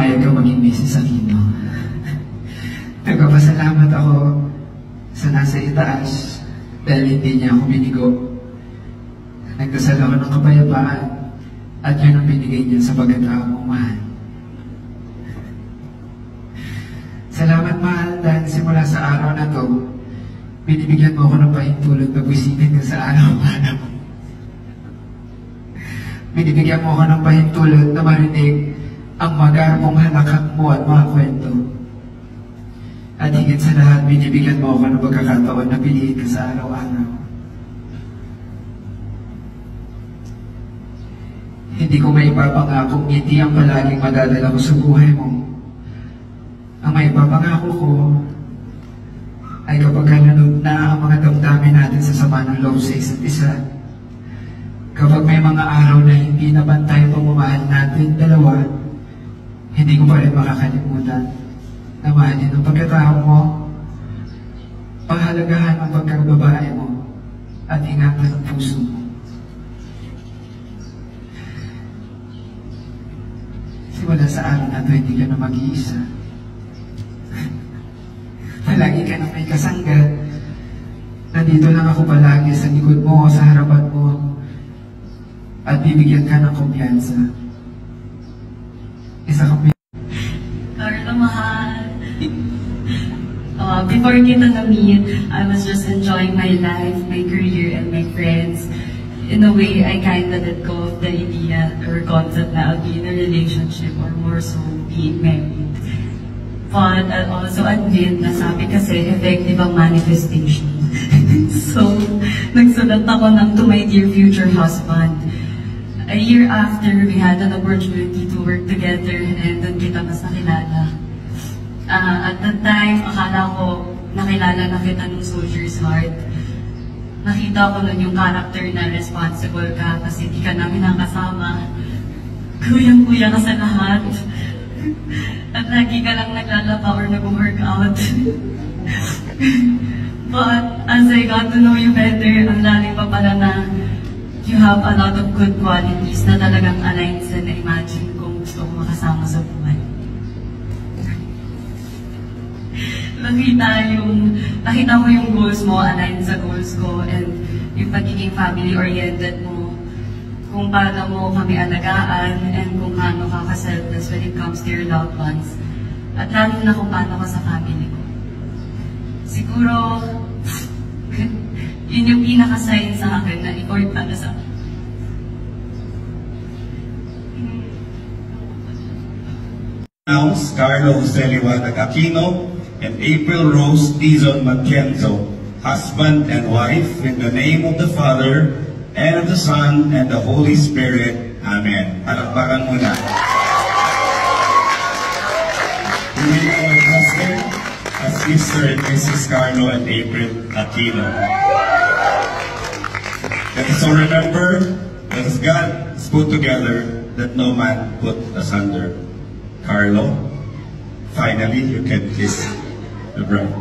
pumayag ka maging Mrs. Aquino. Nagpapasalamat ako sa nasa itaas dahil hindi niya ako binigo. Nagdasal ako ng kapayapaan at yun ang binigay niya sa pagkatao mong mahal. Salamat, mahal, dahil simula sa araw na to, binibigyan mo ako ng pahintulot na buwisigin ka sa araw-araw. Binibigyan mo ako ng pahintulot na marinig ang magarapong halakak mo at mga kwento. At higit sa lahat, binibigyan mo ako ng pagkakataon na piliin ka sa araw-araw. Hindi ko maipapangakong ngiti ang palaging madadala ko sa buhay mo. Ang maipapangako ko ay kapag nanood na ang mga damdamin natin sa sama ng loob sa isa't isa, kapag may mga araw na hindi nabantay ang pamamahal natin dalawa, hindi ko pa rin makakalimutan na mahalin ang pagkatao mo, pahalagahan ang pagkababae mo, at ingatan ang puso mo. Simula sa araw na ito, hindi ka na mag-iisa. Palagi ka na may kasangga. Nandito lang ako palagi sa likod mo o sa harapan mo at bibigyan ka ng kumpiyansa. Isa kang Carlo, mahal. Before kita na-meet, I was just enjoying my life, my career, and my friends. In a way, I kinda let go of the idea or concept na I'll be in a relationship or more so being married. But I'll also admit na sabi kasi effective ang manifestation. So, nagsulat ako ng to my dear future husband. A year after, we had an opportunity to work together and doon kita mas nakilala. At that time, akala ko nakilala na kita ng Soldier's Heart. Nakita ko nun yung character na responsible ka kasi hindi ka namin nakasama. Kuyang-kuya ka sa lahat. At lagi ka lang naglalaba or nag-workout. But as I got to know you better, ang lalim pa pala na you have a lot of good qualities na talagang align sa na-imagine kong gusto kong makasama sa buhay. Nakita mo yung goals mo, align sa goals ko, and yung pagiging family-oriented mo, kung paano mo kami alagaan, and kung paano ka selfless when it comes to your loved ones. At lalo na kung paano ka sa family ko. Siguro, yun yung pinaka-sign sa akin na important sa akin. Announce Carlo Jose Liwanag Aquino and April Rose Dizon Mackenzo, husband and wife, in the name of the Father, and of the Son, and the Holy Spirit. Amen. Palakpakan muna. We will our husband as Mr. and Mrs. Carlo and April Aquino. Let us all remember that as God is put together, that no man put asunder. Carlo, finally you can kiss the bride.